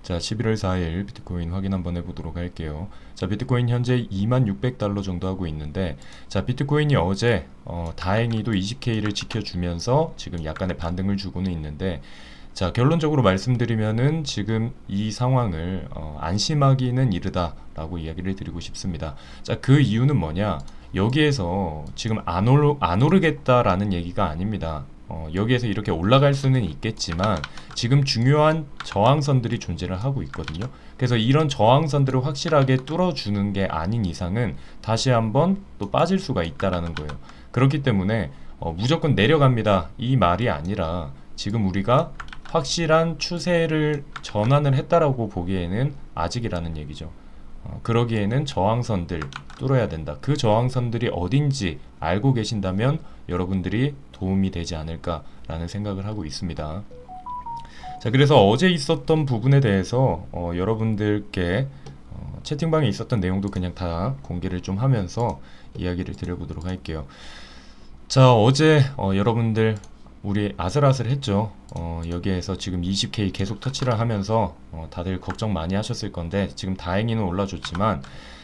자, 11월 4일 비트코인 확인 한번 해보도록 할게요. 자, 비트코인 현재 2600달러 정도 하고 있는데, 자, 비트코인이 어제 다행히도 20K를 지켜주면서 지금 약간의 반등을 주고는 있는데, 자, 결론적으로 말씀드리면은 지금 이 상황을 안심하기는 이르다라고 이야기를 드리고 싶습니다. 자, 그 이유는 뭐냐? 여기에서 지금 안 오르겠다라는 얘기가 아닙니다. 여기에서 이렇게 올라갈 수는 있겠지만 지금 중요한 저항선들이 존재를 하고 있거든요. 그래서 이런 저항선들을 확실하게 뚫어주는 게 아닌 이상은 다시 한번 또 빠질 수가 있다라는 거예요. 그렇기 때문에 무조건 내려갑니다, 이 말이 아니라 지금 우리가 확실한 추세를 전환을 했다라고 보기에는 아직이라는 얘기죠. 그러기에는 저항선들 뚫어야 된다. 그 저항선들이 어딘지 알고 계신다면 여러분들이 도움이 되지 않을까라는 생각을 하고 있습니다. 자, 그래서 어제 있었던 부분에 대해서 여러분들께 채팅방에 있었던 내용도 그냥 다 공개를 좀 하면서 이야기를 드려보도록 할게요. 자, 어제 여러분들 우리 아슬아슬했죠. 여기에서 지금 20K 계속 터치를 하면서 다들 걱정 많이 하셨을 건데 지금 다행히는 올라줬지만,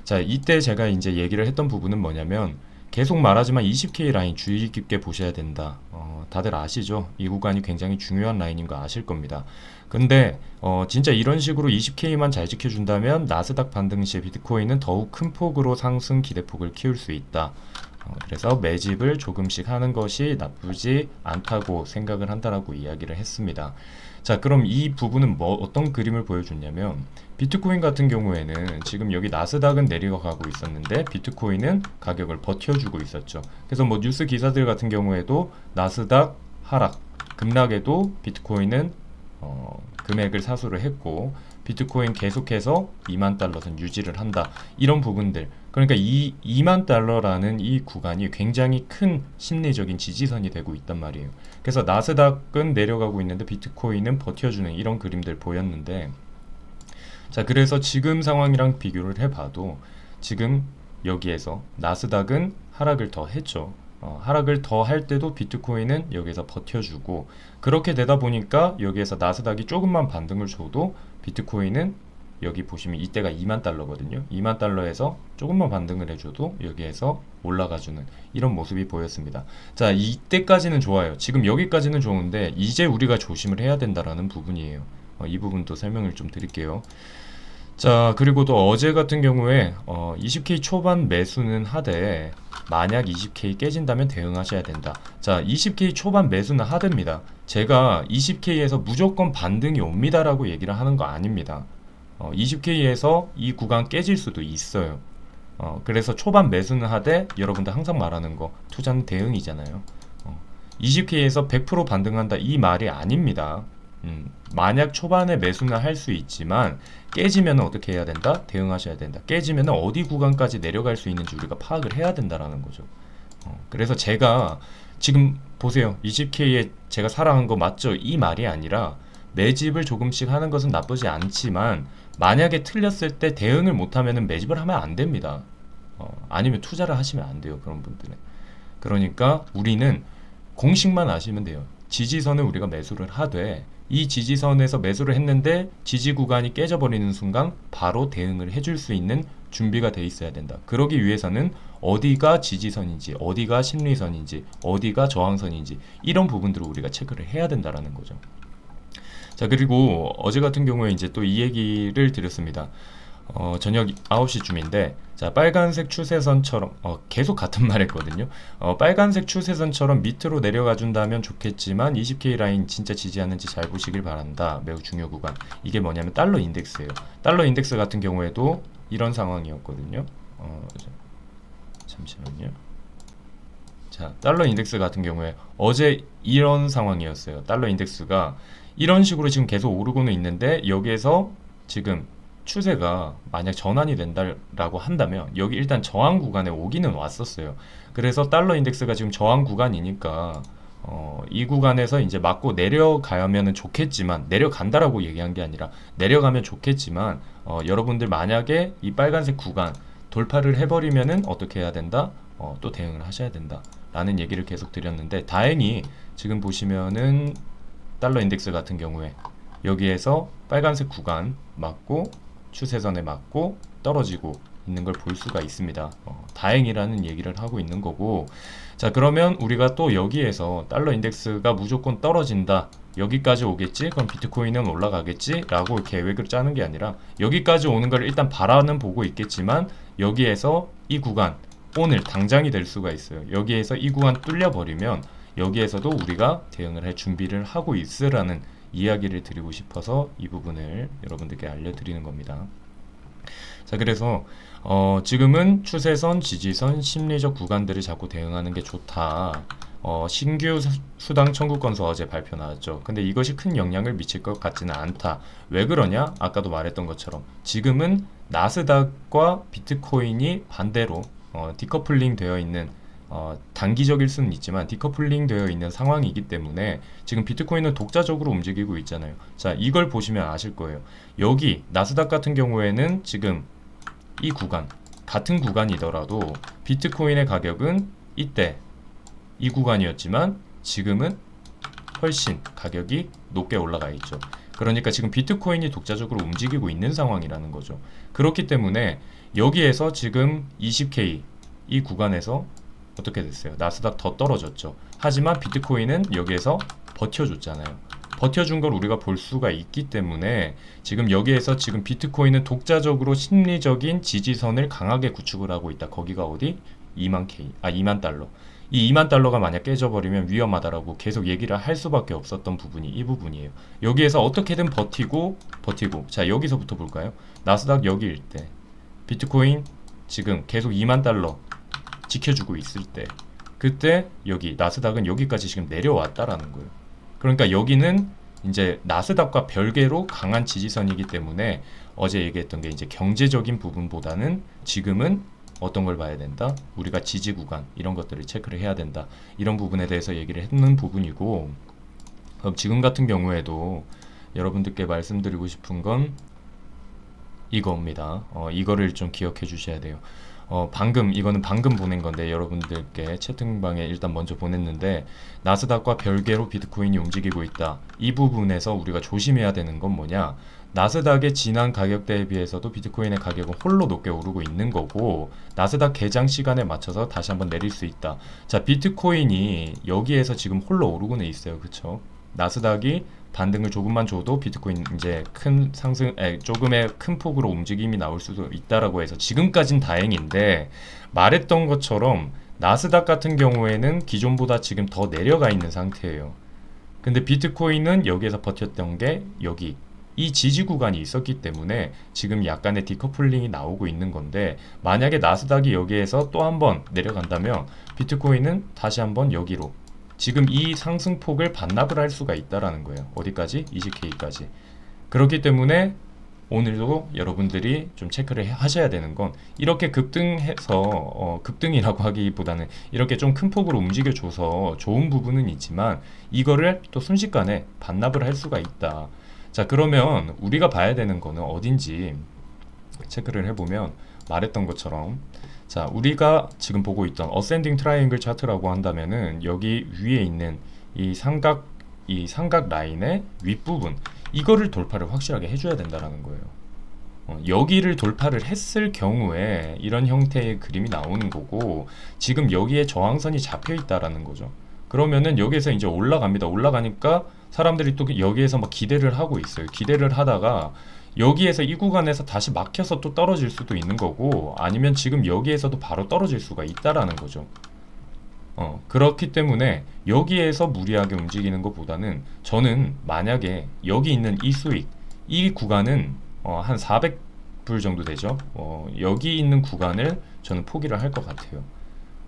자, 이때 제가 이제 얘기를 했던 부분은 뭐냐면 계속 말하지만 20K 라인 주의 깊게 보셔야 된다. 다들 아시죠? 이 구간이 굉장히 중요한 라인인 거 아실 겁니다. 근데 진짜 이런 식으로 20K만 잘 지켜준다면 나스닥 반등 시에 비트코인은 더욱 큰 폭으로 상승 기대폭을 키울 수 있다. 그래서 매집을 조금씩 하는 것이 나쁘지 않다고 생각을 한다라고 이야기를 했습니다. 자, 그럼 이 부분은 어떤 그림을 보여줬냐면, 비트코인 같은 경우에는 지금 여기 나스닥은 내려가고 있었는데 비트코인은 가격을 버텨주고 있었죠. 그래서 뭐 뉴스 기사들 같은 경우에도 나스닥 하락, 급락에도 비트코인은 금액을 사수를 했고 비트코인 계속해서 2만 달러선 유지를 한다, 이런 부분들. 그러니까 이 2만 달러라는 이 구간이 굉장히 큰 심리적인 지지선이 되고 있단 말이에요. 그래서 나스닥은 내려가고 있는데 비트코인은 버텨주는 이런 그림들 보였는데, 자, 그래서 지금 상황이랑 비교를 해봐도 지금 여기에서 나스닥은 하락을 더 했죠. 하락을 더 할 때도 비트코인은 여기서 버텨주고, 그렇게 되다 보니까 여기에서 나스닥이 조금만 반등을 줘도 비트코인은 여기 보시면 이때가 2만 달러거든요. 2만 달러에서 조금만 반등을 해줘도 여기에서 올라가주는 이런 모습이 보였습니다. 자, 이때까지는 좋아요. 지금 여기까지는 좋은데 이제 우리가 조심을 해야 된다라는 부분이에요. 이 부분도 설명을 좀 드릴게요. 자, 그리고 또 어제 같은 경우에 20K 초반 매수는 하되 만약 20K 깨진다면 대응하셔야 된다. 자, 20K 초반 매수는 하됩니다. 제가 20K에서 무조건 반등이 옵니다라고 얘기를 하는 거 아닙니다. 20K에서 이 구간 깨질 수도 있어요. 그래서 초반 매수는 하되 여러분들 항상 말하는 거 투자는 대응이잖아요. 20K에서 100% 반등한다, 이 말이 아닙니다. 만약 초반에 매수는 할 수 있지만 깨지면 어떻게 해야 된다? 대응하셔야 된다. 깨지면 어디 구간까지 내려갈 수 있는지 우리가 파악을 해야 된다라는 거죠. 그래서 제가 지금 보세요. 20K에 제가 사랑한 거 맞죠? 이 말이 아니라 매집을 조금씩 하는 것은 나쁘지 않지만 만약에 틀렸을 때 대응을 못하면 매집을 하면 안 됩니다. 아니면 투자를 하시면 안 돼요, 그런 분들은. 그러니까 우리는 공식만 아시면 돼요. 지지선을 우리가 매수를 하되 이 지지선에서 매수를 했는데 지지 구간이 깨져버리는 순간 바로 대응을 해줄 수 있는 준비가 돼 있어야 된다. 그러기 위해서는 어디가 지지선인지, 어디가 심리선인지, 어디가 저항선인지 이런 부분들을 우리가 체크를 해야 된다라는 거죠. 자, 그리고 어제 같은 경우에 이제 또 이 얘기를 드렸습니다. 저녁 9시쯤인데, 자, 빨간색 추세선처럼 계속 같은 말 했거든요. 빨간색 추세선처럼 밑으로 내려가 준다면 좋겠지만 20K 라인 진짜 지지하는지 잘 보시길 바란다. 매우 중요 구간. 이게 뭐냐면 달러 인덱스예요. 달러 인덱스 같은 경우에도 이런 상황이었거든요. 잠시만요. 자, 달러 인덱스 같은 경우에 어제 이런 상황이었어요. 달러 인덱스가 이런 식으로 지금 계속 오르고는 있는데 여기에서 지금 추세가 만약 전환이 된다라고 한다면 여기 일단 저항 구간에 오기는 왔었어요. 그래서 달러 인덱스가 지금 저항 구간이니까 이 구간에서 이제 맞고 내려가면 좋겠지만, 내려간다라고 얘기한 게 아니라 내려가면 좋겠지만 여러분들 만약에 이 빨간색 구간 돌파를 해버리면은 어떻게 해야 된다? 또 대응을 하셔야 된다 라는 얘기를 계속 드렸는데, 다행히 지금 보시면은 달러 인덱스 같은 경우에 여기에서 빨간색 구간 맞고 추세선에 맞고 떨어지고 있는 걸 볼 수가 있습니다. 다행이라는 얘기를 하고 있는 거고, 자 그러면 우리가 또 여기에서 달러 인덱스가 무조건 떨어진다, 여기까지 오겠지, 그럼 비트코인은 올라가겠지 라고 계획을 짜는 게 아니라 여기까지 오는 걸 일단 바라는 보고 있겠지만 여기에서 이 구간 오늘 당장이 될 수가 있어요. 여기에서 이 구간 뚫려버리면 여기에서도 우리가 대응을 할 준비를 하고 있으라는 이야기를 드리고 싶어서 이 부분을 여러분들께 알려드리는 겁니다. 자 그래서 지금은 추세선, 지지선, 심리적 구간들을 잡고 대응하는 게 좋다. 신규 수당 청구 건수 어제 발표 나왔죠. 근데 이것이 큰 영향을 미칠 것 같지는 않다. 왜 그러냐? 아까도 말했던 것처럼 지금은 나스닥과 비트코인이 반대로 디커플링 되어 있는, 단기적일 수는 있지만 디커플링 되어 있는 상황이기 때문에 지금 비트코인은 독자적으로 움직이고 있잖아요. 자 이걸 보시면 아실 거예요. 여기 나스닥 같은 경우에는 지금 이 구간, 같은 구간이더라도 비트코인의 가격은 이때 이 구간이었지만 지금은 훨씬 가격이 높게 올라가 있죠. 그러니까 지금 비트코인이 독자적으로 움직이고 있는 상황이라는 거죠. 그렇기 때문에 여기에서 지금 20K 이 구간에서 어떻게 됐어요? 나스닥 더 떨어졌죠. 하지만 비트코인은 여기에서 버텨줬잖아요. 버텨준 걸 우리가 볼 수가 있기 때문에 지금 여기에서 지금 비트코인은 독자적으로 심리적인 지지선을 강하게 구축을 하고 있다. 거기가 어디? 2만 달러. 이 2만 달러가 만약 깨져버리면 위험하다라고 계속 얘기를 할 수밖에 없었던 부분이 이 부분이에요. 여기에서 어떻게든 버티고 자 여기서부터 볼까요? 나스닥 여기일 때 비트코인 지금 계속 2만 달러 지켜주고 있을 때, 그때 여기 나스닥은 여기까지 지금 내려왔다라는 거예요. 그러니까 여기는 이제 나스닥과 별개로 강한 지지선이기 때문에 어제 얘기했던 게 이제 경제적인 부분보다는 지금은 어떤 걸 봐야 된다? 우리가 지지 구간 이런 것들을 체크를 해야 된다. 이런 부분에 대해서 얘기를 했는 부분이고, 그럼 지금 같은 경우에도 여러분들께 말씀드리고 싶은 건 이겁니다. 이거를 좀 기억해 주셔야 돼요. 이거는 방금 보낸 건데 여러분들께 채팅방에 일단 먼저 보냈는데, 나스닥과 별개로 비트코인이 움직이고 있다. 이 부분에서 우리가 조심해야 되는 건 뭐냐? 나스닥의 지난 가격대에 비해서도 비트코인의 가격은 홀로 높게 오르고 있는 거고, 나스닥 개장 시간에 맞춰서 다시 한번 내릴 수 있다. 자, 비트코인이 여기에서 지금 홀로 오르고는 있어요. 그쵸? 나스닥이 반등을 조금만 줘도 비트코인 이제 큰 상승, 조금의 큰 폭으로 움직임이 나올 수도 있다라고 해서 지금까진 다행인데, 말했던 것처럼 나스닥 같은 경우에는 기존보다 지금 더 내려가 있는 상태예요. 근데 비트코인은 여기에서 버텼던 게 여기 이 지지 구간이 있었기 때문에 지금 약간의 디커플링이 나오고 있는 건데, 만약에 나스닥이 여기에서 또 한번 내려간다면 비트코인은 다시 한번 여기로 지금 이 상승폭을 반납을 할 수가 있다라는 거예요. 어디까지? 20K까지. 그렇기 때문에 오늘도 여러분들이 좀 체크를 하셔야 되는 건, 이렇게 급등해서 급등이라고 하기보다는 이렇게 좀 큰 폭으로 움직여줘서 좋은 부분은 있지만 이거를 또 순식간에 반납을 할 수가 있다. 자 그러면 우리가 봐야 되는 거는 어딘지 체크를 해보면, 말했던 것처럼 자 우리가 지금 보고 있던 어센딩 트라이앵글 차트라고 한다면은 여기 위에 있는 이 삼각 라인의 윗부분, 이거를 돌파를 확실하게 해줘야 된다라는 거예요. 여기를 돌파를 했을 경우에 이런 형태의 그림이 나오는 거고, 지금 여기에 저항선이 잡혀 있다라는 거죠. 그러면은 여기에서 이제 올라갑니다. 올라가니까 사람들이 또 여기에서 막 기대를 하고 있어요. 기대를 하다가 여기에서 이 구간에서 다시 막혀서 또 떨어질 수도 있는 거고, 아니면 지금 여기에서도 바로 떨어질 수가 있다라는 거죠. 그렇기 때문에 여기에서 무리하게 움직이는 것보다는 저는 만약에 여기 있는 이 수익, 이 구간은 한 400불 정도 되죠. 여기 있는 구간을 저는 포기를 할 것 같아요.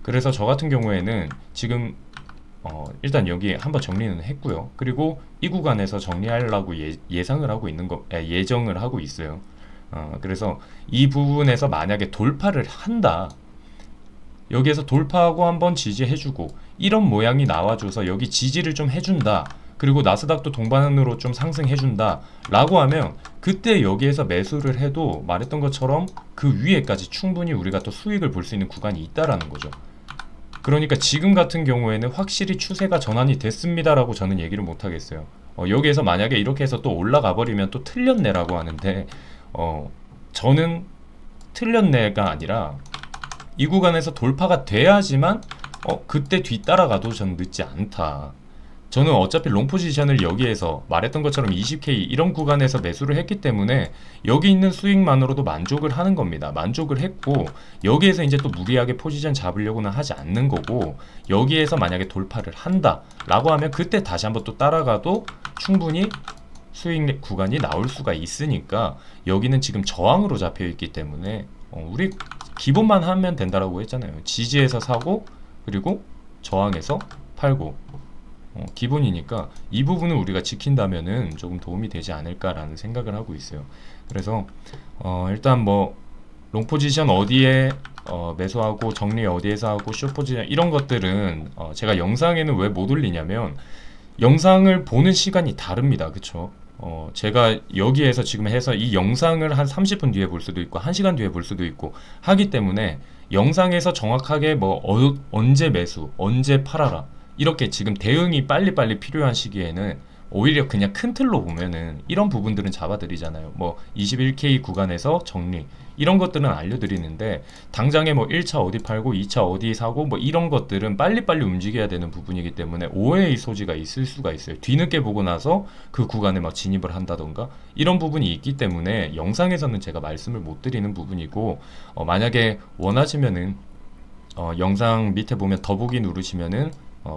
그래서 저 같은 경우에는 지금 일단 여기 한번 정리는 했고요. 그리고 이 구간에서 정리하려고 예정을 하고 있어요. 그래서 이 부분에서 만약에 돌파를 한다, 여기에서 돌파하고 한번 지지해주고 이런 모양이 나와줘서 여기 지지를 좀 해준다, 그리고 나스닥도 동반으로 좀 상승해준다 라고 하면 그때 여기에서 매수를 해도 말했던 것처럼 그 위에까지 충분히 우리가 또 수익을 볼 수 있는 구간이 있다라는 거죠. 그러니까 지금 같은 경우에는 확실히 추세가 전환이 됐습니다라고 저는 얘기를 못 하겠어요. 여기에서 만약에 이렇게 해서 또 올라가 버리면 또 틀렸네라고 하는데 저는 틀렸네가 아니라 이 구간에서 돌파가 돼야지만 그때 뒤따라가도 전 늦지 않다. 저는 어차피 롱 포지션을 여기에서 말했던 것처럼 20K 이런 구간에서 매수를 했기 때문에 여기 있는 수익만으로도 만족을 하는 겁니다. 만족을 했고 여기에서 이제 또 무리하게 포지션 잡으려고는 하지 않는 거고, 여기에서 만약에 돌파를 한다 라고 하면 그때 다시 한번 또 따라가도 충분히 수익 구간이 나올 수가 있으니까, 여기는 지금 저항으로 잡혀 있기 때문에 우리 기본만 하면 된다라고 했잖아요. 지지에서 사고 그리고 저항에서 팔고, 기본이니까 이 부분을 우리가 지킨다면은 조금 도움이 되지 않을까라는 생각을 하고 있어요. 그래서 일단 뭐 롱포지션 어디에 매수하고 정리 어디에서 하고 숏포지션 이런 것들은 제가 영상에는 왜 못 올리냐면 영상을 보는 시간이 다릅니다. 그쵸? 제가 여기에서 지금 해서 이 영상을 한 30분 뒤에 볼 수도 있고 1시간 뒤에 볼 수도 있고 하기 때문에, 영상에서 정확하게 뭐 언제 매수 언제 팔아라 이렇게 지금 대응이 빨리빨리 필요한 시기에는 오히려 그냥 큰 틀로 보면은 이런 부분들은 잡아드리잖아요. 뭐 21K 구간에서 정리 이런 것들은 알려드리는데, 당장에 뭐 1차 어디 팔고 2차 어디 사고 뭐 이런 것들은 빨리빨리 움직여야 되는 부분이기 때문에 오해의 소지가 있을 수가 있어요. 뒤늦게 보고 나서 그 구간에 막 진입을 한다던가 이런 부분이 있기 때문에 영상에서는 제가 말씀을 못 드리는 부분이고, 만약에 원하시면은 영상 밑에 보면 더보기 누르시면은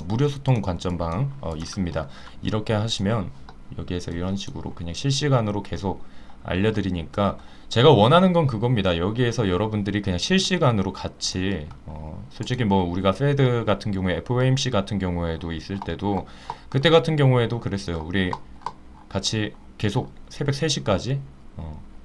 무료 소통 관점방 있습니다. 이렇게 하시면 여기에서 이런 식으로 그냥 실시간으로 계속 알려드리니까, 제가 원하는 건 그겁니다. 여기에서 여러분들이 그냥 실시간으로 같이 솔직히 뭐 우리가 페드 같은 경우에 FOMC 같은 경우에도 있을 때도 그때 같은 경우에도 그랬어요. 우리 같이 계속 새벽 3시까지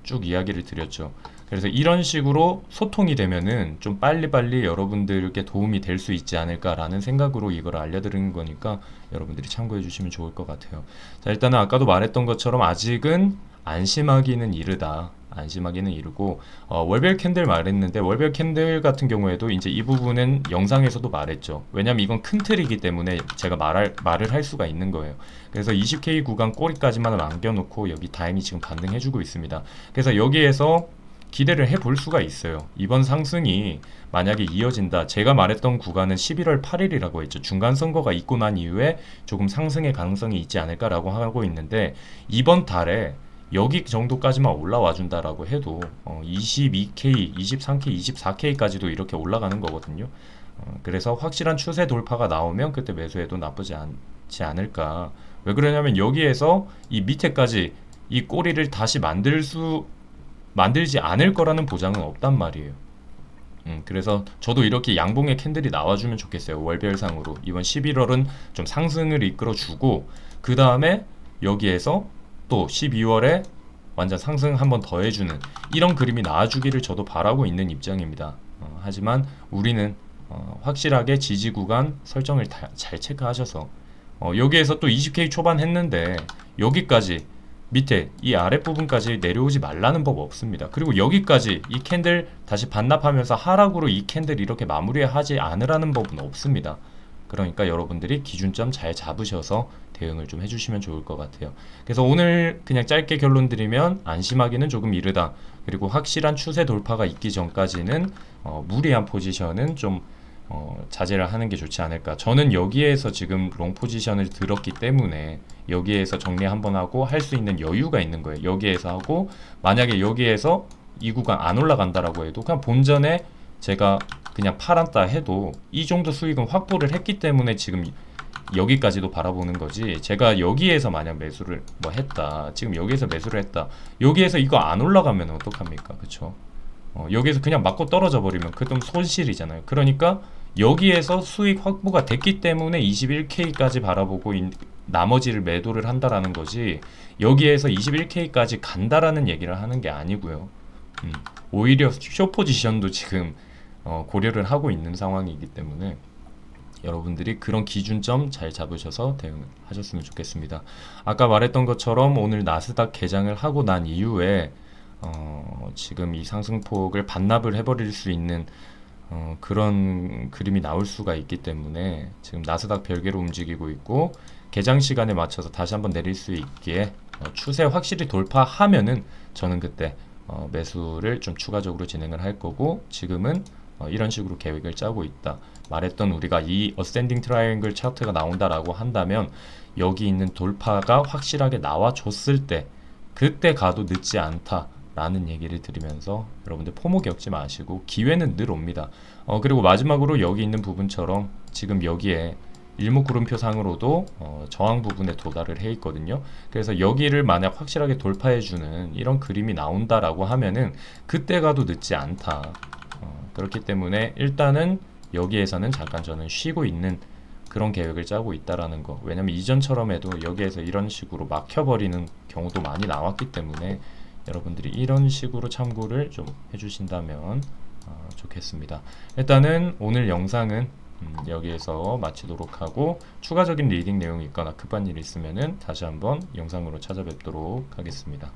쭉 이야기를 드렸죠. 그래서 이런 식으로 소통이 되면은 좀 빨리빨리 여러분들께 도움이 될 수 있지 않을까라는 생각으로 이걸 알려드리는 거니까 여러분들이 참고해 주시면 좋을 것 같아요. 자, 일단은 아까도 말했던 것처럼 아직은 안심하기는 이르다. 안심하기는 이르고, 월별 캔들 말했는데 월별 캔들 같은 경우에도 이제 이 부분은 영상에서도 말했죠. 왜냐면 이건 큰 틀이기 때문에 제가 말을 할 수가 있는 거예요. 그래서 20K 구간 꼬리까지만 남겨놓고 여기 다행히 지금 반등해주고 있습니다. 그래서 여기에서 기대를 해볼 수가 있어요. 이번 상승이 만약에 이어진다. 제가 말했던 구간은 11월 8일이라고 했죠. 중간 선거가 있고 난 이후에 조금 상승의 가능성이 있지 않을까라고 하고 있는데, 이번 달에 여기 정도까지만 올라와 준다라고 해도 22K, 23K, 24K까지도 이렇게 올라가는 거거든요. 그래서 확실한 추세 돌파가 나오면 그때 매수해도 나쁘지 않지 않을까. 왜 그러냐면 여기에서 이 밑에까지 이 꼬리를 다시 만들지 않을 거라는 보장은 없단 말이에요. 그래서 저도 이렇게 양봉의 캔들이 나와주면 좋겠어요. 월별상으로 이번 11월은 좀 상승을 이끌어주고, 그 다음에 여기에서 또 12월에 완전 상승 한번 더 해주는 이런 그림이 나와주기를 저도 바라고 있는 입장입니다. 하지만 우리는 확실하게 지지 구간 설정을 잘 체크하셔서 여기에서 또 20K 초반 했는데 여기까지 밑에 이 아랫부분까지 내려오지 말라는 법 없습니다. 그리고 여기까지 이 캔들 다시 반납하면서 하락으로 이 캔들 이렇게 마무리하지 않으라는 법은 없습니다. 그러니까 여러분들이 기준점 잘 잡으셔서 대응을 좀 해주시면 좋을 것 같아요. 그래서 오늘 그냥 짧게 결론 드리면 안심하기는 조금 이르다. 그리고 확실한 추세 돌파가 있기 전까지는 무리한 포지션은 좀 자제를 하는 게 좋지 않을까. 저는 여기에서 지금 롱 포지션을 들었기 때문에 여기에서 정리 한번 하고 할 수 있는 여유가 있는 거예요. 여기에서 하고 만약에 여기에서 이 구간 안 올라간다라고 해도 그냥 본전에 제가 그냥 팔았다 해도 이 정도 수익은 확보를 했기 때문에 지금 여기까지도 바라보는 거지. 제가 여기에서 만약 매수를 뭐 했다, 지금 여기에서 매수를 했다, 여기에서 이거 안 올라가면 어떡합니까? 그쵸? 여기에서 그냥 맞고 떨어져 버리면 그건 손실이잖아요. 그러니까 여기에서 수익 확보가 됐기 때문에 21K까지 바라보고 나머지를 매도를 한다라는 거지, 여기에서 21K까지 간다라는 얘기를 하는 게 아니고요. 오히려 숏 포지션도 지금 고려를 하고 있는 상황이기 때문에 여러분들이 그런 기준점 잘 잡으셔서 대응을 하셨으면 좋겠습니다. 아까 말했던 것처럼 오늘 나스닥 개장을 하고 난 이후에 지금 이 상승폭을 반납을 해버릴 수 있는 그런 그림이 나올 수가 있기 때문에 지금 나스닥 별개로 움직이고 있고 개장 시간에 맞춰서 다시 한번 내릴 수 있기에 추세 확실히 돌파하면은 저는 그때 매수를 좀 추가적으로 진행을 할 거고, 지금은 이런 식으로 계획을 짜고 있다. 말했던 우리가 이 어센딩 트라이앵글 차트가 나온다라고 한다면 여기 있는 돌파가 확실하게 나와줬을 때 그때 가도 늦지 않다라는 얘기를 드리면서 여러분들 포모 겪지 마시고 기회는 늘 옵니다. 그리고 마지막으로 여기 있는 부분처럼 지금 여기에 일목구름표 상으로도 저항 부분에 도달을 해 있거든요. 그래서 여기를 만약 확실하게 돌파해주는 이런 그림이 나온다라고 하면은 그때 가도 늦지 않다. 그렇기 때문에 일단은 여기에서는 잠깐 저는 쉬고 있는 그런 계획을 짜고 있다라는 거. 왜냐면 이전처럼 해도 여기에서 이런 식으로 막혀버리는 경우도 많이 나왔기 때문에 여러분들이 이런 식으로 참고를 좀 해주신다면 좋겠습니다. 일단은 오늘 영상은 여기에서 마치도록 하고, 추가적인 리딩 내용이 있거나 급한 일 있으면은 다시 한번 영상으로 찾아뵙도록 하겠습니다.